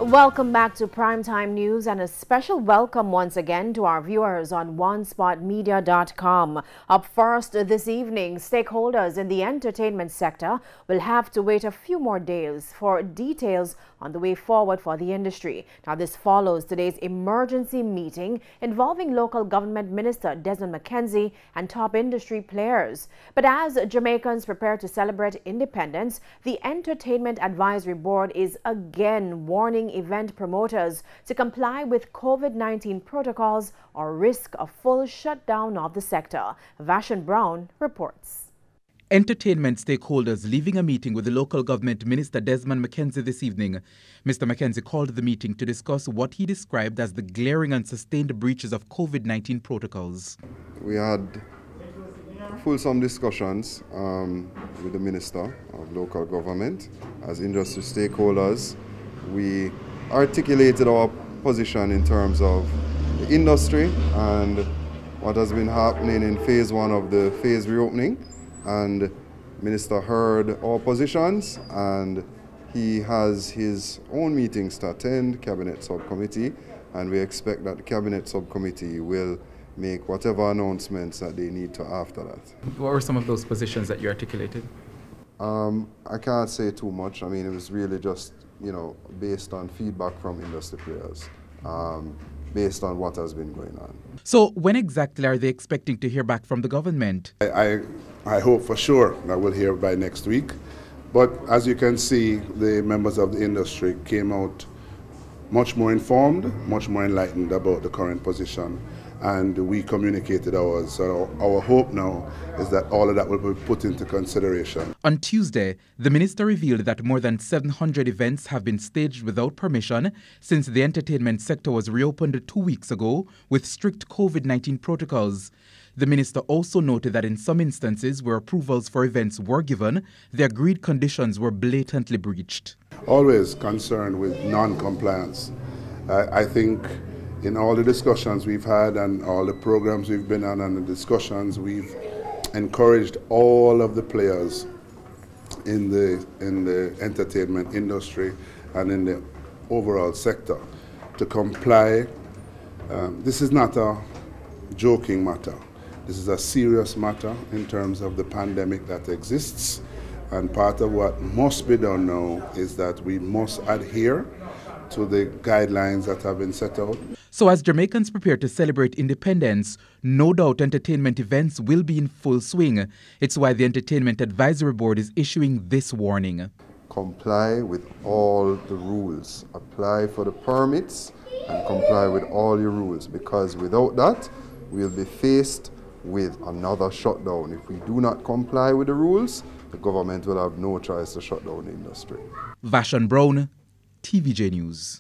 Welcome back to Primetime News and a special welcome once again to our viewers on onespotmedia.com. Up first this evening, stakeholders in the entertainment sector will have to wait a few more days for details on the way forward for the industry. Now, this follows today's emergency meeting involving local government minister Desmond McKenzie and top industry players. But as Jamaicans prepare to celebrate independence, the Entertainment Advisory Board is again warning event promoters to comply with COVID-19 protocols or risk a full shutdown of the sector. Vashon Brown reports. Entertainment stakeholders leaving a meeting with the local government minister Desmond McKenzie this evening. Mr. McKenzie called the meeting to discuss what he described as the glaring and sustained breaches of COVID-19 protocols. We had fulsome discussions with the Minister of Local Government. As industry stakeholders, we articulated our position in terms of the industry and what has been happening in phase one of the phase reopening. And Minister heard our positions, and he has his own meetings to attend, Cabinet Subcommittee, and we expect that the Cabinet Subcommittee will make whatever announcements that they need to after that. What were some of those positions that you articulated? I can't say too much. I mean, it was really just, based on feedback from industry players, based on what has been going on. So when exactly are they expecting to hear back from the government? I hope for sure that we'll hear by next week. But as you can see, the members of the industry came out much more informed, much more enlightened about the current position, and we communicated ours. So our hope now is that all of that will be put into consideration. On Tuesday, the minister revealed that more than 700 events have been staged without permission since the entertainment sector was reopened 2 weeks ago with strict COVID-19 protocols. The minister also noted that in some instances where approvals for events were given, the agreed conditions were blatantly breached. Always concerned with non-compliance. I think in all the discussions we've had and all the programs we've been on and the discussions, we've encouraged all of the players in the entertainment industry and in the overall sector to comply. This is not a joking matter. This is a serious matter in terms of the pandemic that exists, and part of what must be done now is that we must adhere to the guidelines that have been set out. So as Jamaicans prepare to celebrate independence, no doubt entertainment events will be in full swing. It's why the Entertainment Advisory Board is issuing this warning. Comply with all the rules. Apply for the permits and comply with all your rules, because without that, we'll be faced with another shutdown. If we do not comply with the rules, the government will have no choice to shut down the industry. Vashon Brown, TVJ News.